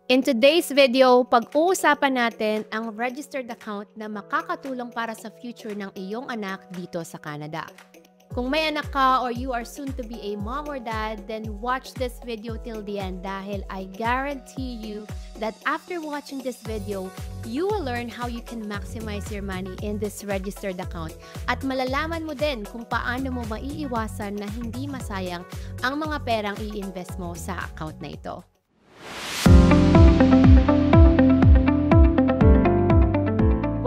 In today's video, pag-uusapan natin ang registered account na makakatulong para sa future ng iyong anak dito sa Canada. Kung may anak ka or you are soon to be a mom or dad, then watch this video till the end dahil I guarantee you that after watching this video, you will learn how you can maximize your money in this registered account at malalaman mo din kung paano mo maiiwasan na hindi masayang ang mga perang i-invest mo sa account na ito.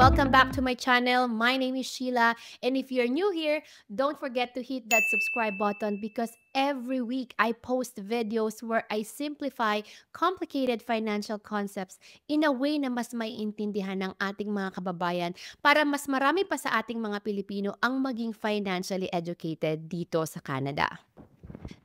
Welcome back to my channel. My name is Sheila, and if you're new here, don't forget to hit that subscribe button because every week I post videos where I simplify complicated financial concepts in a way na mas maiintindihan ng ating mga kababayan para mas marami pa sa ating mga Pilipino ang maging financially educated dito sa Canada.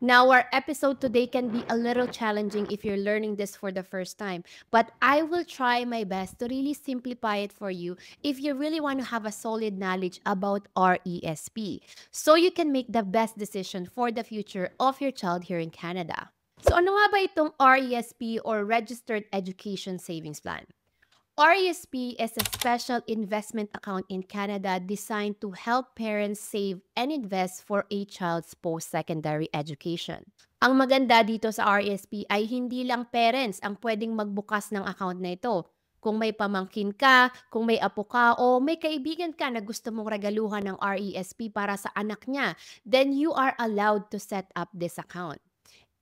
Now, our episode today can be a little challenging if you're learning this for the first time, but I will try my best to really simplify it for you if you really want to have a solid knowledge about RESP, so you can make the best decision for the future of your child here in Canada. So ano nga ba itong RESP or Registered Education Savings Plan? RESP is a special investment account in Canada designed to help parents save and invest for a child's post-secondary education. Ang maganda dito sa RESP ay hindi lang parents ang pwedeng magbukas ng account na ito. Kung may pamangkin ka, kung may apo ka, o may kaibigan ka na gusto mong regaluhan ng RESP para sa anak niya, then you are allowed to set up this account.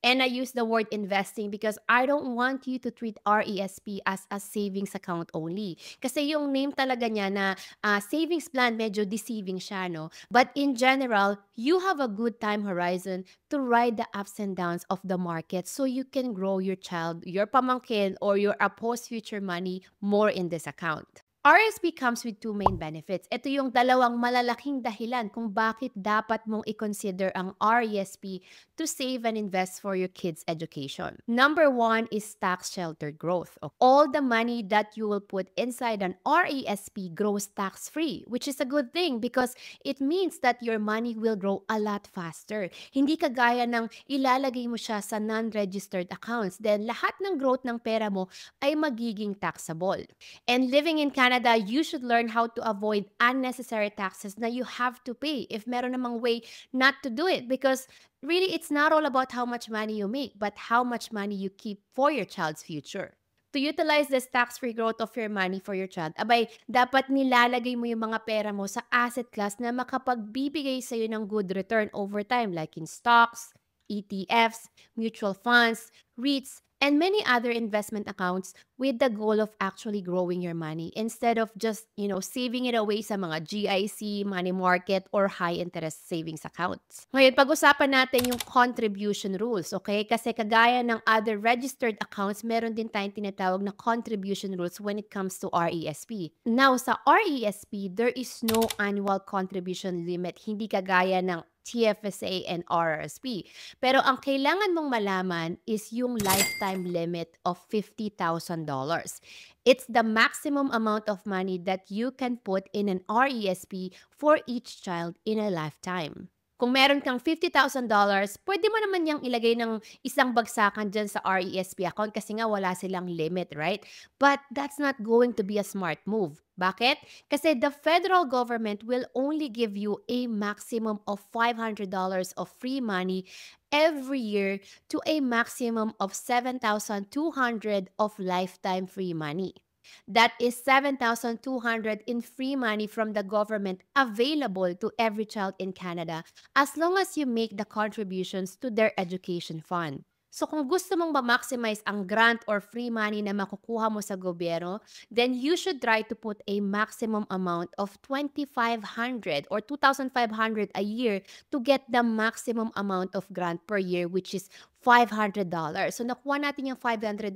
And I use the word investing because I don't want you to treat RESP as a savings account only. Kasi yung name talaga niya na savings plan, medyo deceiving siya, no? But in general, you have a good time horizon to ride the ups and downs of the market so you can grow your child, your pamangkin, or your apo's future money more in this account. RSP comes with two main benefits. Ito yung dalawang malalaking dahilan kung bakit dapat mong i-consider ang RESP to save and invest for your kids' education. Number one is tax-sheltered growth. All the money that you will put inside an RESP grows tax-free, which is a good thing because it means that your money will grow a lot faster. Hindi kagaya ng ilalagay mo siya sa non-registered accounts, then lahat ng growth ng pera mo ay magiging taxable. And living in Canada, you should learn how to avoid unnecessary taxes na you have to pay if meron namang way not to do it because really it's not all about how much money you make but how much money you keep for your child's future. To utilize this tax-free growth of your money for your child, abay, dapat nilalagay mo yung mga pera mo sa asset class na makapagbibigay sa'yo ng good return over time like in stocks, ETFs, mutual funds, REITs, and many other investment accounts with the goal of actually growing your money instead of just, saving it away sa mga GIC, money market, or high-interest savings accounts. Ngayon, pag-usapan natin yung contribution rules, okay? Kasi kagaya ng other registered accounts, meron din tayong tinatawag na contribution rules when it comes to RESP. Now, sa RESP, there is no annual contribution limit. Hindi kagaya ng TFSA and RRSP. Pero ang kailangan mong malaman is yung lifetime limit of $50,000. It's the maximum amount of money that you can put in an RESP for each child in a lifetime. Kung meron kang $50,000, pwede mo naman niyang ilagay ng isang bagsakan dyan sa RESP account kasi nga wala silang limit, right? But that's not going to be a smart move. Bakit? Kasi the federal government will only give you a maximum of $500 of free money every year to a maximum of $7,200 of lifetime free money. That is $7,200 in free money from the government available to every child in Canada as long as you make the contributions to their education fund. So kung gusto mong ma-maximize ang grant or free money na makukuha mo sa gobyerno, then you should try to put a maximum amount of $2,500 or $2,500 a year to get the maximum amount of grant per year, which is $500. So nakuha natin yung $500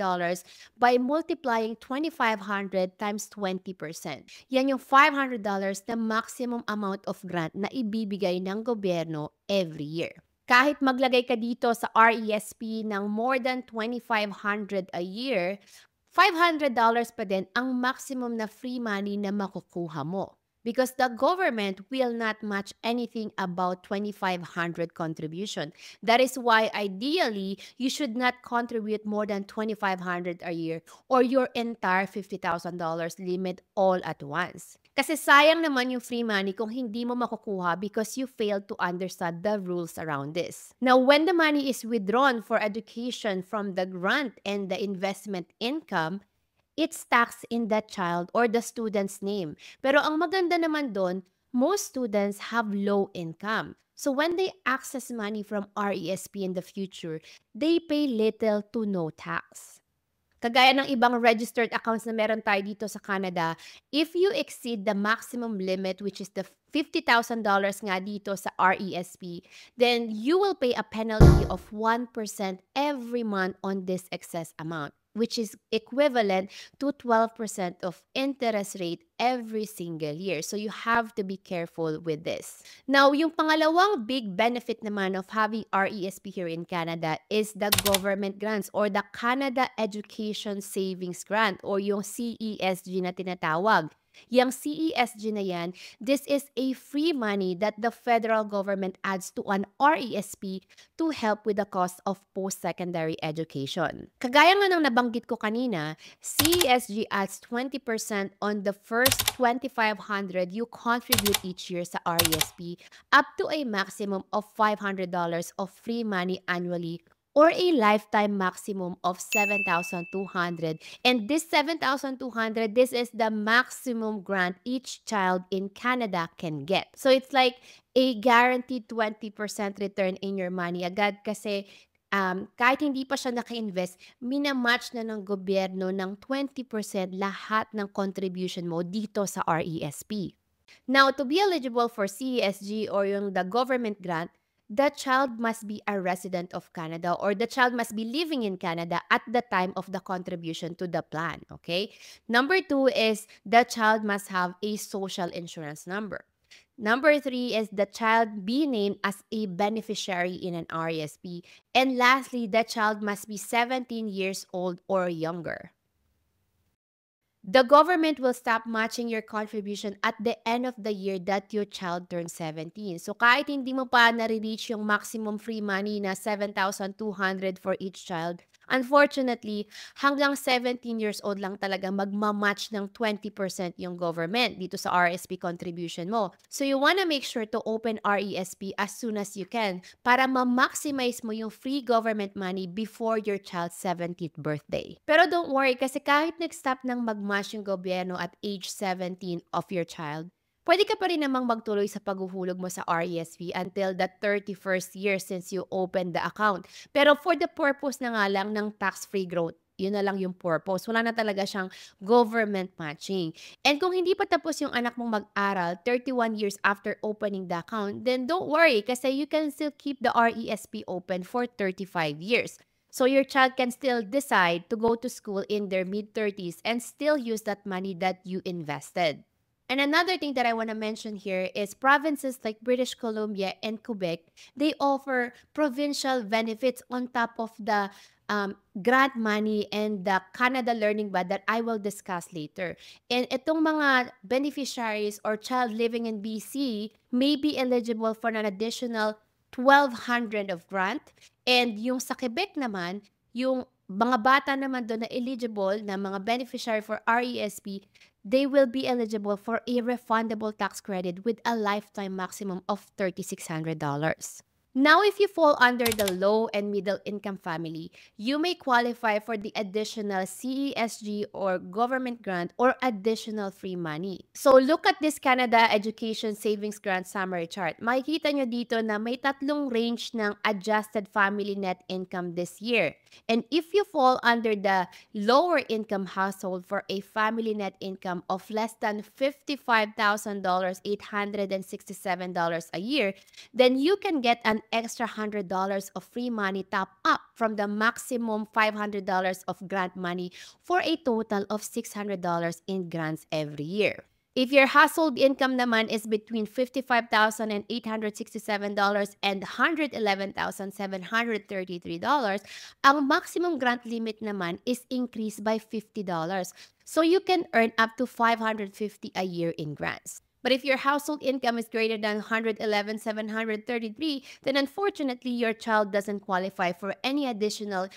by multiplying $2,500 times 20%. Yan yung $500 na maximum amount of grant na ibibigay ng gobyerno every year. Kahit maglagay ka dito sa RESP ng more than $2,500 a year, $500 pa din ang maximum na free money na makukuha mo. because the government will not match anything about 2,500 contribution. That is why ideally, you should not contribute more than 2,500 a year or your entire $50,000 limit all at once. Kasi sayang naman yung free money kung hindi mo makukuha because you failed to understand the rules around this. Now, when the money is withdrawn for education from the grant and the investment income, it's taxed in the child or the student's name. Pero ang maganda naman doon, most students have low income. So when they access money from RESP in the future, they pay little to no tax. Kagaya ng ibang registered accounts na meron tayo dito sa Canada, if you exceed the maximum limit, which is the $50,000 nga dito sa RESP, then you will pay a penalty of 1% every month on this excess amount, which is equivalent to 12% of interest rate every single year. So you have to be careful with this. Now, yung pangalawang big benefit naman of having RESP here in Canada is the government grants or the Canada Education Savings Grant or yung CESG na tinatawag. Yung CESG na yan, this is a free money that the federal government adds to an RESP to help with the cost of post-secondary education. Kagaya nga ng nabanggit ko kanina, CESG adds 20% on the first 2,500 you contribute each year sa RESP up to a maximum of $500 of free money annually or a lifetime maximum of 7,200. And this 7,200, this is the maximum grant each child in Canada can get. So it's like a guaranteed 20% return in your money agad kasi kahit hindi pa siya naka-invest, minamatch na ng gobyerno ng 20% lahat ng contribution mo dito sa RESP. Now, to be eligible for CESG or yung the government grant, the child must be a resident of Canada or the child must be living in Canada at the time of the contribution to the plan, okay? Number 2 is the child must have a social insurance number. Number 3 is the child be named as a beneficiary in an RESP. And lastly, the child must be 17 years old or younger. The government will stop matching your contribution at the end of the year that your child turns 17. So kahit hindi mo pa nare-reach yung maximum free money na 7,200 for each child, unfortunately, hanggang 17 years old lang talaga magmamatch ng 20% yung government dito sa RESP contribution mo. So you wanna make sure to open RESP as soon as you can para ma-maximize mo yung free government money before your child's 17th birthday. Pero don't worry kasi kahit nag-stop ng magmatch yung gobyerno at age 17 of your child, pwede ka pa rin namang magtuloy sa paghuhulog mo sa RESP until the 31st year since you opened the account. Pero for the purpose na nga lang ng tax-free growth, yun na lang yung purpose. Wala na talaga siyang government matching. And kung hindi pa tapos yung anak mong mag-aral 31 years after opening the account, then don't worry kasi you can still keep the RESP open for 35 years. So your child can still decide to go to school in their mid-30s and still use that money that you invested. And another thing that I want to mention here is provinces like British Columbia and Quebec, they offer provincial benefits on top of the grant money and the Canada Learning Bud that I will discuss later. And itong mga beneficiaries or child living in BC may be eligible for an additional 1,200 of grant. And yung sa Quebec naman, yung mga bata naman doon na eligible na mga beneficiary for RESP, they will be eligible for a refundable tax credit with a lifetime maximum of $3,600. Now, if you fall under the low and middle income family, you may qualify for the additional CESG or government grant or additional free money. So, look at this Canada Education Savings Grant Summary Chart. Makikita nyo dito na may tatlong range ng adjusted family net income this year. And if you fall under the lower income household for a family net income of less than $55,867 a year, then you can get an extra $100 of free money top up from the maximum $500 of grant money for a total of $600 in grants every year. If your household income naman is between $55,867 and $111,733, ang maximum grant limit naman is increased by $50. So you can earn up to $550 a year in grants. But if your household income is greater than 111,733, then unfortunately, your child doesn't qualify for any additional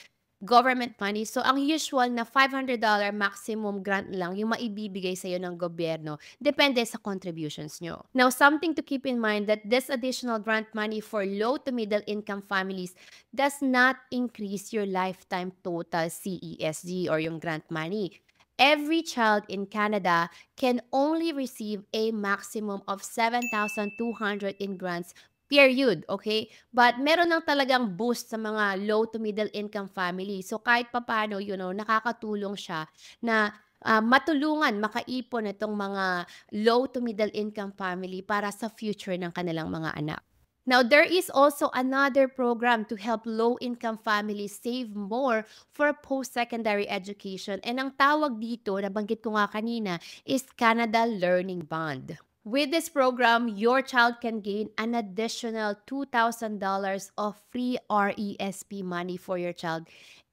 government money. So, ang usual na $500 maximum grant lang yung maibibigay sa'yo ng gobyerno. Depende sa contributions nyo. Now, something to keep in mind that this additional grant money for low to middle income families does not increase your lifetime total CESG or yung grant money. Every child in Canada can only receive a maximum of 7,200 in grants, period, okay? But meron lang talagang boost sa mga low to middle income family. So kahit papaano, nakakatulong siya na matulungan, makaipon itong mga low to middle income family para sa future ng kanilang mga anak. Now, there is also another program to help low-income families save more for post-secondary education. And ang tawag dito, nabanggit ko nga kanina, is Canada Learning Bond. With this program, your child can gain an additional $2,000 of free RESP money for your child,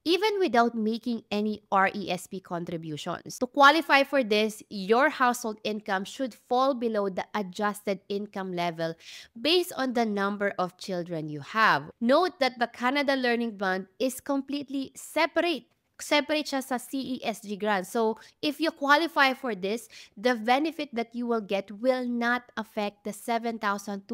even without making any RESP contributions. To qualify for this, your household income should fall below the adjusted income level based on the number of children you have. Note that the Canada Learning Bond is completely separate siya sa CESG grant. So, if you qualify for this, the benefit that you will get will not affect the 7,200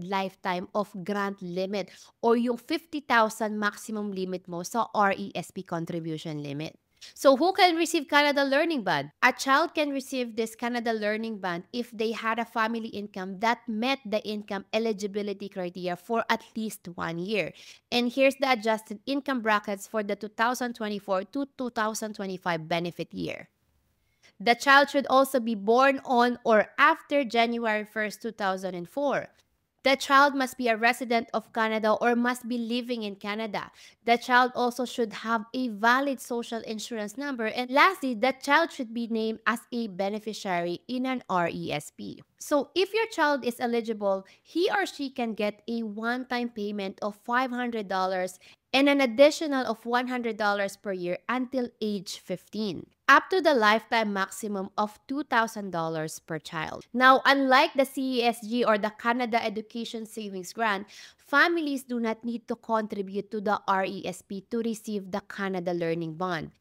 lifetime of grant limit or yung 50,000 maximum limit mo sa RESP contribution limit. So, who can receive Canada Learning Bond? A child can receive this Canada Learning Bond if they had a family income that met the income eligibility criteria for at least 1 year. And here's the adjusted income brackets for the 2024 to 2025 benefit year. The child should also be born on or after January 1st, 2004. The child must be a resident of Canada or must be living in Canada. The child also should have a valid social insurance number. And lastly, the child should be named as a beneficiary in an RESP. So if your child is eligible, he or she can get a one-time payment of $500 and an additional of $100 per year until age 15, up to the lifetime maximum of $2,000 per child. Now, unlike the CESG or the Canada Education Savings Grant, families do not need to contribute to the RESP to receive the Canada Learning Bond.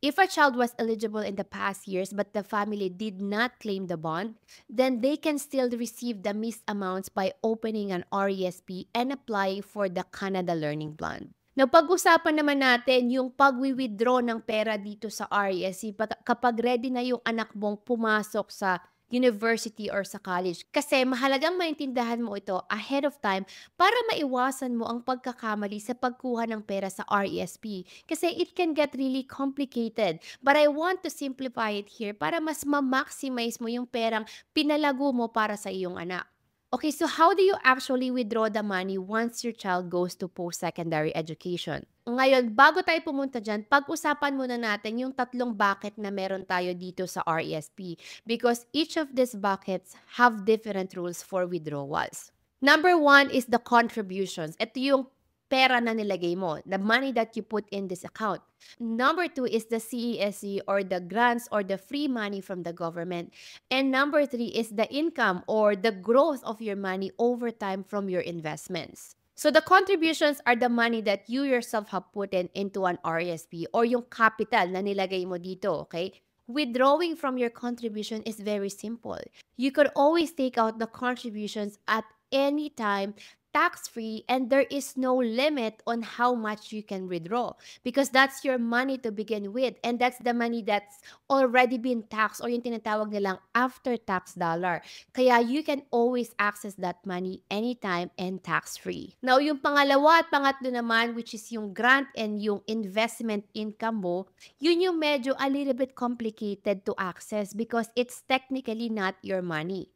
If a child was eligible in the past years but the family did not claim the bond, then they can still receive the missed amounts by opening an RESP and applying for the Canada Learning Bond. Now, pag-usapan naman natin yung pag-withdraw ng pera dito sa RESP kapag ready na yung anak mong pumasok sa university or sa college. Kasi mahalagang maintindihan mo ito ahead of time para maiwasan mo ang pagkakamali sa pagkuha ng pera sa RESP. Kasi it can get really complicated. But I want to simplify it here para mas ma-maximize mo yung perang pinalago mo para sa iyong anak. Okay, so how do you actually withdraw the money once your child goes to post-secondary education? Ngayon, bago tayo pumunta dyan, pag-usapan muna natin yung tatlong bucket na meron tayo dito sa RESP because each of these buckets have different rules for withdrawals. Number 1 is the contributions. Ito yung pera na nilagay mo, the money that you put in this account. Number 2 is the CESC or the grants or the free money from the government. And number 3 is the income or the growth of your money over time from your investments. So the contributions are the money that you yourself have put into an RESP or yung capital na nilagay mo dito, okay? Withdrawing from your contribution is very simple. You could always take out the contributions at any time, tax-free, and there is no limit on how much you can withdraw because that's your money to begin with and that's the money that's already been taxed or yung tinatawag nilang after-tax dollar. Kaya you can always access that money anytime and tax-free. Now, yung pangalawa at pangatlo naman, which is yung grant and yung investment income mo, yun yung medyo a little bit complicated to access because it's technically not your money.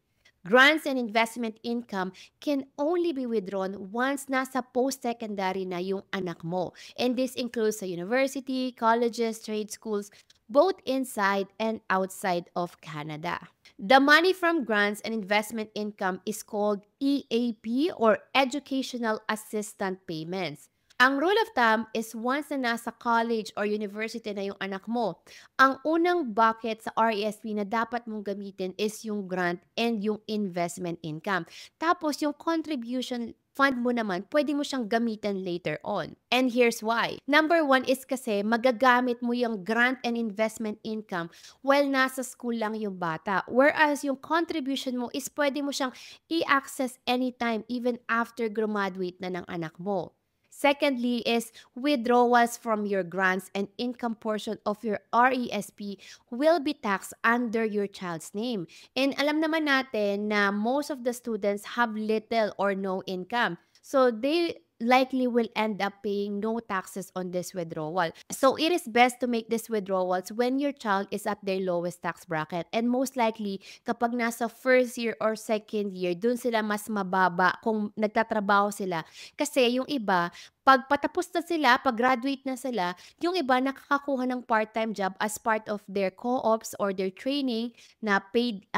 Grants and investment income can only be withdrawn once nasa post-secondary na yung anak mo. And this includes sa university, colleges, trade schools, both inside and outside of Canada. The money from grants and investment income is called EAP or Educational Assistant Payments. Ang rule of thumb is once na nasa college or university na yung anak mo, ang unang bucket sa RESP na dapat mong gamitin is yung grant and yung investment income. Tapos yung contribution fund mo naman, pwede mo siyang gamitin later on. And here's why. Number one is kasi magagamit mo yung grant and investment income while nasa school lang yung bata. Whereas yung contribution mo is pwede mo siyang i-access anytime even after graduate na ng anak mo. Secondly is withdrawals from your grants and income portion of your RESP will be taxed under your child's name. And alam naman natin na most of the students have little or no income. So they likely will end up paying no taxes on this withdrawal. So it is best to make these withdrawals when your child is at their lowest tax bracket. And most likely, kapag nasa first year or second year, dun sila mas mababa kung nagtatrabaho sila. Kasi yung iba, pag patapos na sila, pag-graduate na sila, yung iba nakakakuha ng part-time job as part of their co-ops or their training na paid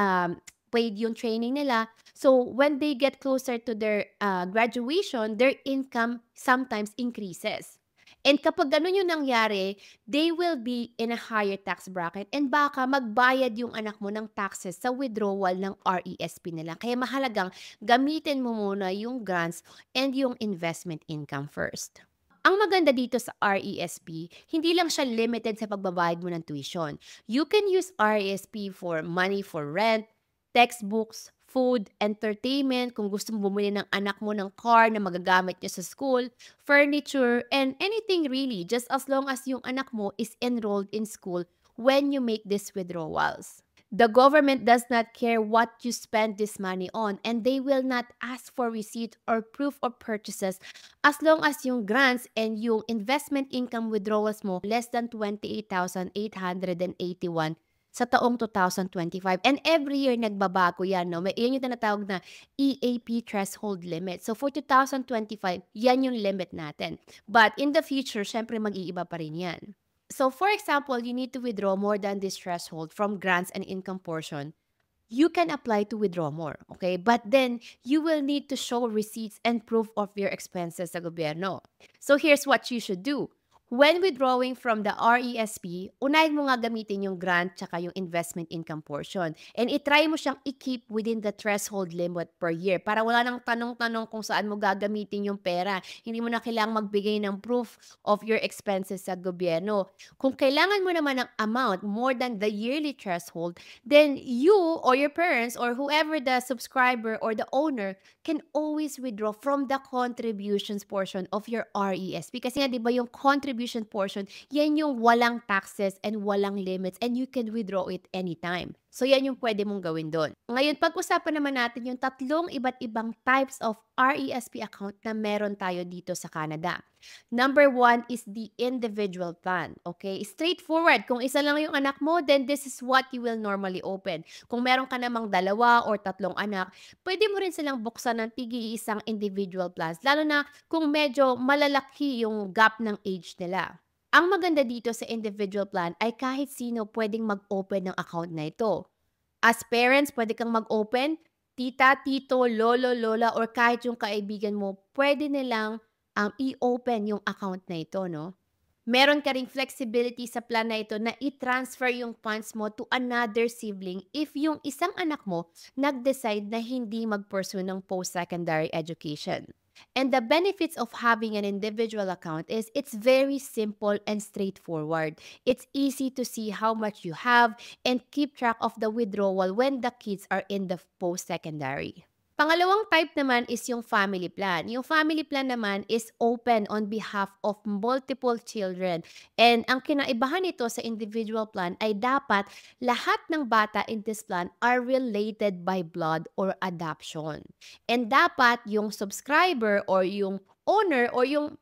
yung training nila. So when they get closer to their graduation, their income sometimes increases. And kapag ganun yung nangyari, they will be in a higher tax bracket and baka magbayad yung anak mo ng taxes sa withdrawal ng RESP nila. Kaya mahalagang gamitin mo muna yung grants and yung investment income first. Ang maganda dito sa RESP, hindi lang siya limited sa pagbabayad mo ng tuition. You can use RESP for money for rent, textbooks, food, entertainment, kung gusto mo bumili ng anak mo ng car na magagamit niya sa school, furniture, and anything really, just as long as yung anak mo is enrolled in school when you make these withdrawals. The government does not care what you spend this money on, and they will not ask for receipt or proof of purchases as long as yung grants and yung investment income withdrawals mo less than 28,881 sa taong 2025. And every year nagbabago yan, no? Yan yung tinatawag na EAP threshold limit. So for 2025, yan yung limit natin. But in the future, syempre mag-iiba pa rin yan. So for example, you need to withdraw more than this threshold from grants and income portion. You can apply to withdraw more, okay? But then, you will need to show receipts and proof of your expenses sa gobyerno. So here's what you should do. When withdrawing from the RESP, unahin mo nga gamitin yung grant tsaka yung investment income portion. And itry mo siyang i-keep within the threshold limit per year para wala nang tanong-tanong kung saan mo gagamitin yung pera. Hindi mo na kailangang magbigay ng proof of your expenses sa gobyerno. Kung kailangan mo naman ng amount more than the yearly threshold, then you or your parents or whoever the subscriber or the owner can always withdraw from the contributions portion of your RESP. Kasi nga, di ba, yung contribution portion, yan yung walang taxes and walang limits and you can withdraw it anytime. So, yan yung pwede mong gawin doon. Ngayon, pag-usapan naman natin yung tatlong iba't ibang types of RESP account na meron tayo dito sa Canada. Number one is the individual plan. Okay? Straightforward. Kung isa lang yung anak mo, then this is what you will normally open. Kung meron ka namang dalawa or tatlong anak, pwede mo rin silang buksan ng tig-iisang individual plans. Lalo na kung medyo malalaki yung gap ng age nila. Ang maganda dito sa individual plan ay kahit sino pwedeng mag-open ng account na ito. As parents, pwede kang mag-open, tita, tito, lolo, lola, or kahit yung kaibigan mo, pwede nilang i-open yung account na ito, no? Meron ka ring flexibility sa plan na ito na i-transfer yung funds mo to another sibling if yung isang anak mo nag-decide na hindi mag-pursue ng post-secondary education. And the benefits of having an individual account is it's very simple and straightforward. It's easy to see how much you have and keep track of the withdrawal when the kids are in the post-secondary. Pangalawang type naman is yung family plan. Yung family plan naman is open on behalf of multiple children. And ang kinaibahan nito sa individual plan ay dapat lahat ng bata in this plan are related by blood or adoption. And dapat yung subscriber or yung owner or yung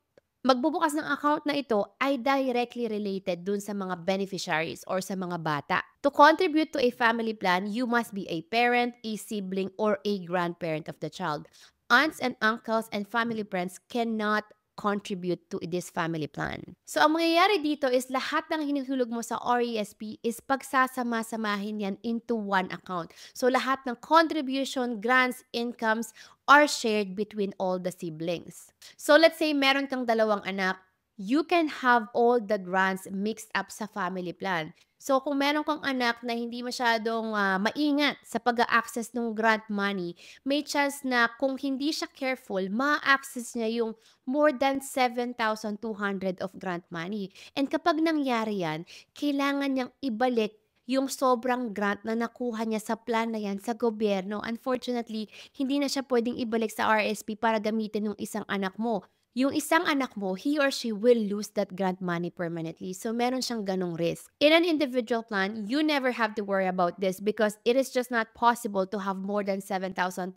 magbubukas ng account na ito ay directly related dun sa mga beneficiaries or sa mga bata. To contribute to a family plan, you must be a parent, a sibling, or a grandparent of the child. Aunts and uncles and family friends cannot contribute to this family plan. So, ang mangyayari dito is lahat ng hinihulog mo sa RESP is pagsasama-samahin yan into one account. So, lahat ng contribution, grants, incomes are shared between all the siblings. So, let's say meron kang dalawang anak, you can have all the grants mixed up sa family plan. So, kung meron kang anak na hindi masyadong maingat sa pag-access ng grant money, may chance na kung hindi siya careful, ma-access niya yung more than 7,200 of grant money. And kapag nangyari yan, kailangan niyang ibalik yung sobrang grant na nakuha niya sa plan na yan sa gobyerno. Unfortunately, hindi na siya pwedeng ibalik sa RSP para gamitin ng isang anak mo. Yung isang anak mo, he or she will lose that grant money permanently. So, meron siyang ganong risk. In an individual plan, you never have to worry about this because it is just not possible to have more than 7,200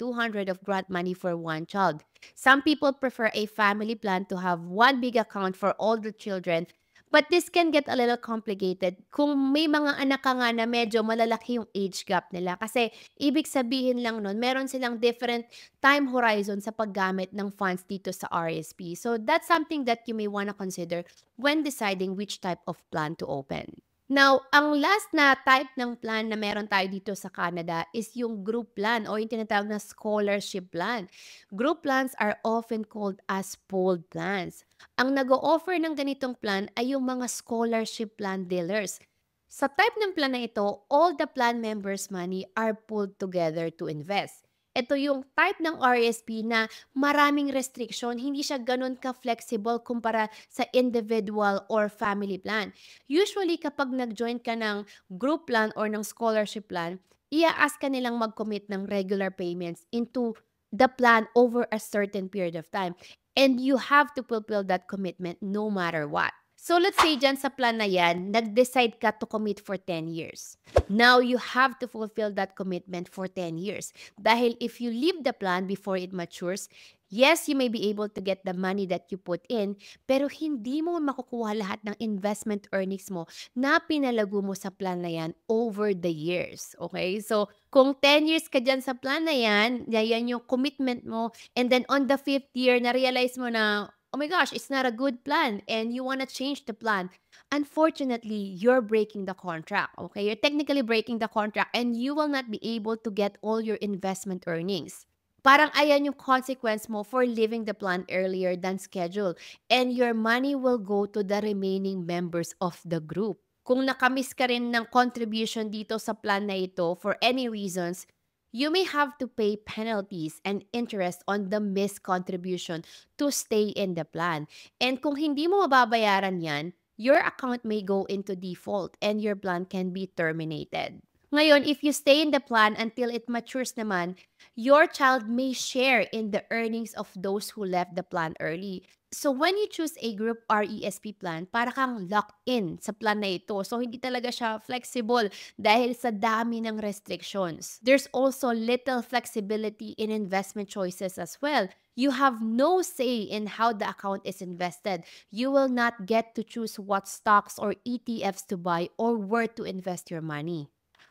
of grant money for one child. Some people prefer a family plan to have one big account for all the children. But this can get a little complicated kung may mga anak ka nga na medyo malalaki yung age gap nila. Kasi ibig sabihin lang nun, meron silang different time horizon sa paggamit ng funds dito sa RSP. So that's something that you may want to consider when deciding which type of plan to open. Now, ang last na type ng plan na meron tayo dito sa Canada is yung group plan o yung tinatawag na scholarship plan. Group plans are often called as pooled plans. Ang nag-o-offer ng ganitong plan ay yung mga scholarship plan dealers. Sa type ng plan na ito, all the plan members' money are pooled together to invest. Ito yung type ng RSP na maraming restriction, hindi siya ganun ka-flexible kumpara sa individual or family plan. Usually, kapag nag-join ka ng group plan or ng scholarship plan, i-ask ka nilang mag-commit ng regular payments into the plan over a certain period of time. And you have to fulfill that commitment no matter what. So let's say dyan sa plan na yan, nag-decide ka to commit for 10 years. Now, you have to fulfill that commitment for 10 years. Dahil if you leave the plan before it matures, yes, you may be able to get the money that you put in, pero hindi mo makukuha lahat ng investment earnings mo na pinalago mo sa plan na yan over the years. Okay? So, kung 10 years ka dyan sa plan na yan yung commitment mo, and then on the 5th year, na-realize mo na, oh my gosh, it's not a good plan and you want to change the plan. Unfortunately, you're breaking the contract, okay? You're technically breaking the contract and you will not be able to get all your investment earnings. Parang ayan yung consequence mo for leaving the plan earlier than scheduled and your money will go to the remaining members of the group. Kung nakamiss ka rin ng contribution dito sa plan na ito for any reasons, you may have to pay penalties and interest on the missed contribution to stay in the plan. And kung hindi mo mababayaran yan, your account may go into default and your plan can be terminated. Ngayon, if you stay in the plan until it matures naman, your child may share in the earnings of those who left the plan early. So when you choose a group RESP plan, para kang locked in sa plan na ito. So hindi talaga siya flexible dahil sa dami ng restrictions. There's also little flexibility in investment choices as well. You have no say in how the account is invested. You will not get to choose what stocks or ETFs to buy or where to invest your money.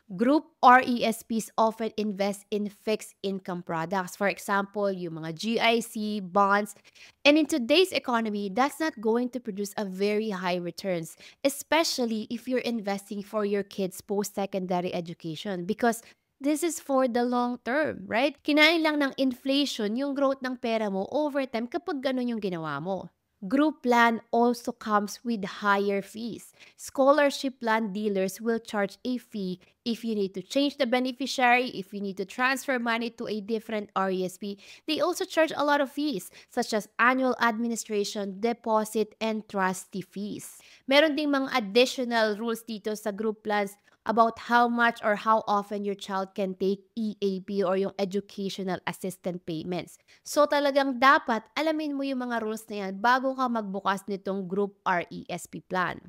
Group RESPs often invest in fixed income products. For example, yung mga GIC, bonds. And in today's economy, that's not going to produce a very high returns, especially if you're investing for your kids' post-secondary education because this is for the long term, right? Kinain lang ng inflation yung growth ng pera mo over time kapag ganun yung ginawa mo. Group plan also comes with higher fees. Scholarship plan dealers will charge a fee if you need to change the beneficiary, if you need to transfer money to a different RESP. They also charge a lot of fees such as annual administration, deposit, and trustee fees. Meron ding mga additional rules dito sa group plans about how much or how often your child can take EAP or yung educational assistant payments. So talagang dapat alamin mo yung mga rules na yan bago ka magbukas nitong group RESP plan.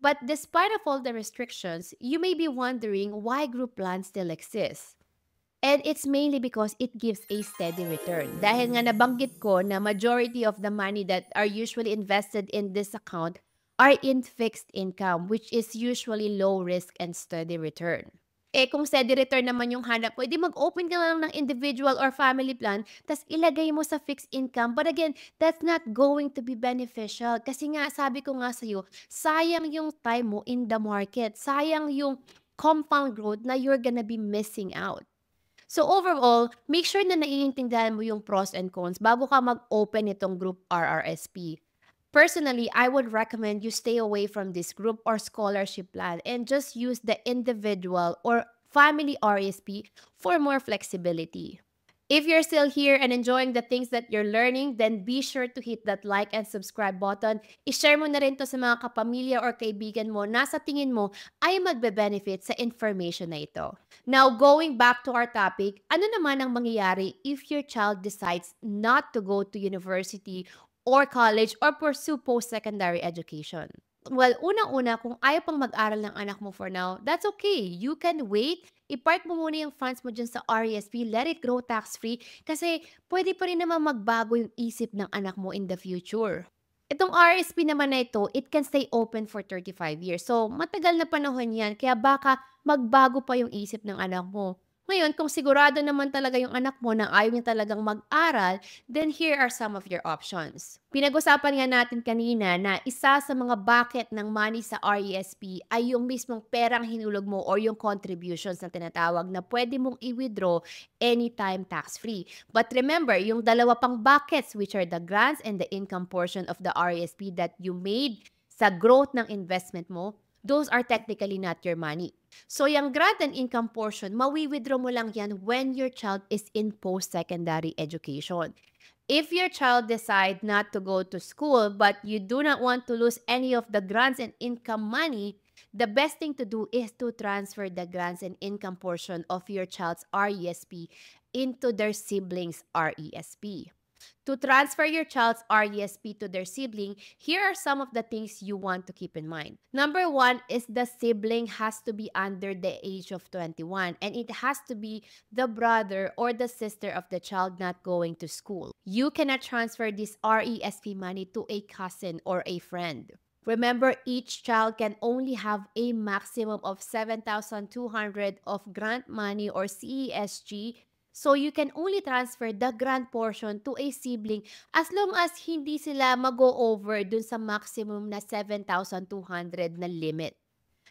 But despite of all the restrictions, you may be wondering why group plans still exist. And it's mainly because it gives a steady return. Dahil nga nabanggit ko na majority of the money that are usually invested in this account are in fixed income, which is usually low risk and steady return. Eh, kung steady return naman yung hanap mo, edi mag-open ka na lang ng individual or family plan, tas ilagay mo sa fixed income. But again, that's not going to be beneficial. Kasi nga, sabi ko nga sa'yo, sayang yung time mo in the market. Sayang yung compound growth na you're gonna be missing out. So overall, make sure na naiintindihan mo yung pros and cons bago ka mag-open itong group RRSP. Personally, I would recommend you stay away from this group or scholarship plan and just use the individual or family RSP for more flexibility. If you're still here and enjoying the things that you're learning, then be sure to hit that like and subscribe button. I-share mo na rin to sa mga kapamilya or kaibigan mo na sa tingin mo ay magbe-benefit sa information na ito. Now, going back to our topic, ano naman ang mangyayari if your child decides not to go to university or college or pursue post-secondary education? Well, unang-una, kung ayaw pang mag-aral ng anak mo for now, that's okay. You can wait. I-park mo muna yung funds mo dyan sa RESP. Let it grow tax-free. Kasi pwede pa rin naman magbago yung isip ng anak mo in the future. Itong RSP naman na ito, it can stay open for 35 years. So, matagal na panahon yan. Kaya baka magbago pa yung isip ng anak mo. Ngayon, kung sigurado naman talaga yung anak mo na ayaw niya talagang mag-aral, then here are some of your options. Pinag-usapan nga natin kanina na isa sa mga bucket ng money sa RESP ay yung mismong perang hinulog mo or yung contributions na tinatawag na pwede mong i-withdraw anytime tax-free. But remember, yung dalawa pang buckets which are the grants and the income portion of the RESP that you made sa growth ng investment mo, those are technically not your money. So, yung grant and income portion, mawi-withdraw mo lang yan when your child is in post-secondary education. If your child decide not to go to school but you do not want to lose any of the grants and income money, the best thing to do is to transfer the grants and income portion of your child's RESP into their siblings' RESP. To transfer your child's RESP to their sibling, here are some of the things you want to keep in mind. Number one is the sibling has to be under the age of 21 and it has to be the brother or the sister of the child not going to school. You cannot transfer this RESP money to a cousin or a friend. Remember, each child can only have a maximum of 7,200 of grant money or CESG. So, you can only transfer the grant portion to a sibling as long as hindi sila mag-go-over dun sa maximum na 7,200 na limit.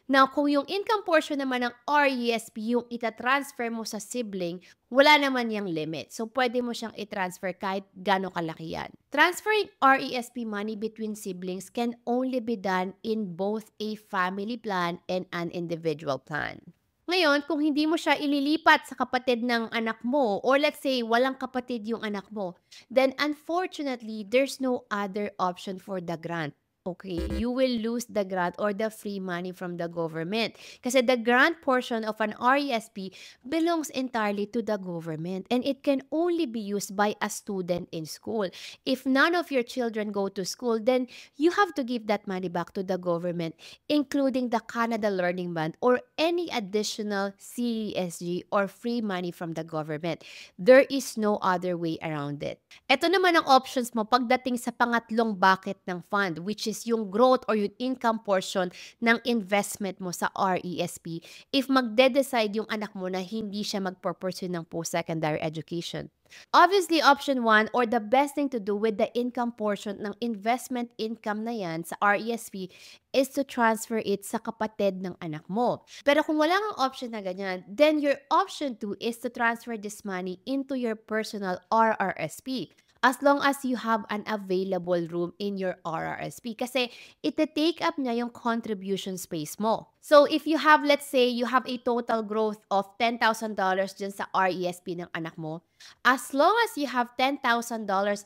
Now, kung yung income portion naman ng RESP yung itatransfer mo sa sibling, wala naman yung limit. So, pwede mo siyang i-transfer kahit gano'ng kalaki yan. Transferring RESP money between siblings can only be done in both a family plan and an individual plan. Ngayon, kung hindi mo siya ililipat sa kapatid ng anak mo, or let's say, walang kapatid yung anak mo, then unfortunately, there's no other option for the grant. Okay, you will lose the grant or the free money from the government. Kasi the grant portion of an RESP belongs entirely to the government and it can only be used by a student in school. If none of your children go to school, then you have to give that money back to the government, including the Canada Learning Band or any additional CESG or free money from the government. There is no other way around it. Ito naman ang options mo pagdating sa pangatlong bucket ng fund, which is yung growth or yung income portion ng investment mo sa RESP if magde-decide yung anak mo na hindi siya mag-pursue ng post-secondary education. Obviously, option 1 or the best thing to do with the income portion ng investment income na yan sa RESP is to transfer it sa kapatid ng anak mo. Pero kung wala kang option na ganyan, then your option 2 is to transfer this money into your personal RRSP. As long as you have an available room in your RRSP. Kasi iti-take up niya yung contribution space mo. So if you have, let's say, you have a total growth of $10,000 dyan sa RESP ng anak mo, as long as you have $10,000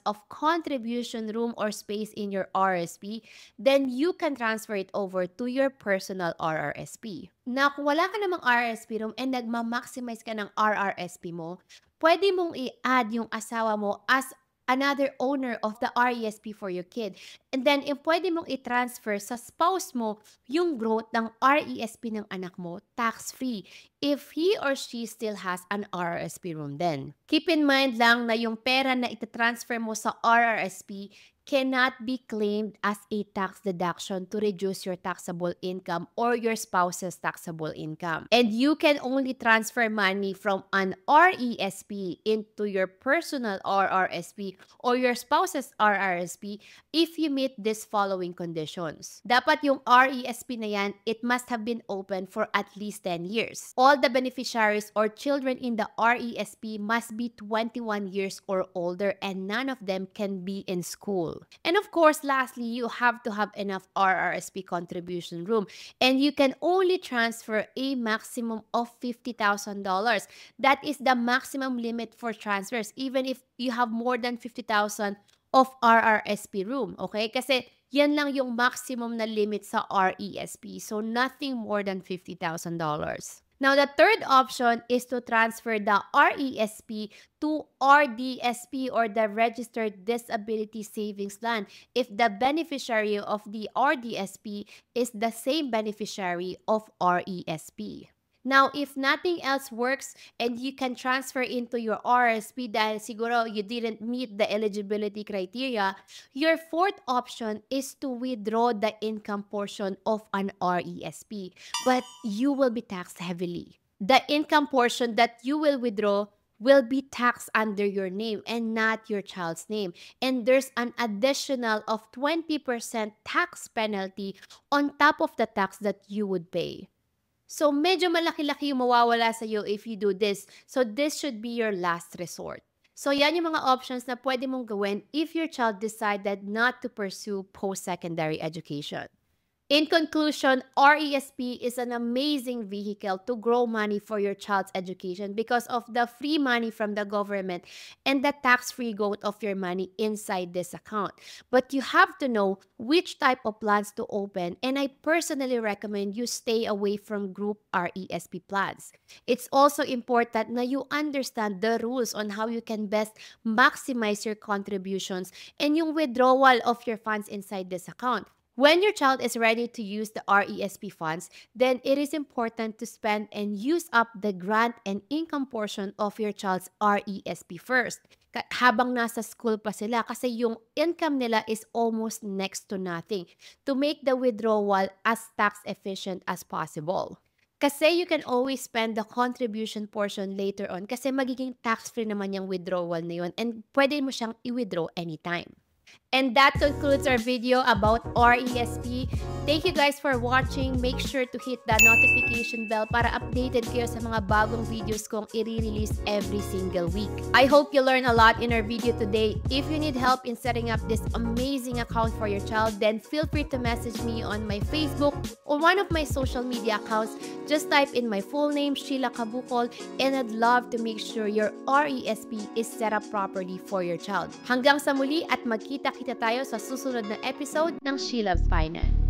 of contribution room or space in your RRSP, then you can transfer it over to your personal RRSP. Na kung wala ka namang RRSP room and nagma-maximize ka ng RRSP mo, pwede mong i-add yung asawa mo as another owner of the RESP for your kid. And then, pwede mong i-transfer sa spouse mo yung growth ng RESP ng anak mo tax-free if he or she still has an RRSP room then. Keep in mind lang na yung pera na itatransfer mo sa RRSP cannot be claimed as a tax deduction to reduce your taxable income or your spouse's taxable income. And you can only transfer money from an RESP into your personal RRSP or your spouse's RRSP if you meet these following conditions. Dapat yung RESP na yan, it must have been open for at least 10 years. All the beneficiaries or children in the RESP must be 21 years or older and none of them can be in school. And of course, lastly, you have to have enough RRSP contribution room and you can only transfer a maximum of $50,000. That is the maximum limit for transfers even if you have more than 50,000 of RRSP room, okay? Kasi yan lang yung maximum na limit sa RESP. So, nothing more than $50,000. Now, the third option is to transfer the RESP to RDSP or the Registered Disability Savings Plan if the beneficiary of the RDSP is the same beneficiary of RESP. Now, if nothing else works and you can transfer into your RSP dahil siguro you didn't meet the eligibility criteria, your fourth option is to withdraw the income portion of an RESP, but you will be taxed heavily. The income portion that you will withdraw will be taxed under your name and not your child's name. And there's an additional of 20% tax penalty on top of the tax that you would pay. So, medyo malaki-laki yung mawawala sa iyo if you do this. So, this should be your last resort. So, yan yung mga options na pwede mong gawin if your child decided not to pursue post-secondary education. In conclusion, RESP is an amazing vehicle to grow money for your child's education because of the free money from the government and the tax-free growth of your money inside this account. But you have to know which type of plans to open, and I personally recommend you stay away from group RESP plans. It's also important na you understand the rules on how you can best maximize your contributions and yung withdrawal of your funds inside this account. When your child is ready to use the RESP funds, then it is important to spend and use up the grant and income portion of your child's RESP first. Habang nasa school pa sila kasi yung income nila is almost next to nothing to make the withdrawal as tax efficient as possible. Kasi you can always spend the contribution portion later on kasi magiging tax-free naman yung withdrawal na yun and pwede mo siyang i-withdraw anytime. And that concludes our video about RESP. Thank you guys for watching. Make sure to hit the notification bell para updated kayo sa mga bagong videos kong i-release every single week. I hope you learned a lot in our video today. If you need help in setting up this amazing account for your child, then feel free to message me on my Facebook or one of my social media accounts. Just type in my full name, Sheila Cabukol, and I'd love to make sure your RESP is set up properly for your child. Hanggang sa muli at magkita-kita tayo sa susunod na episode ng She Loves Finance.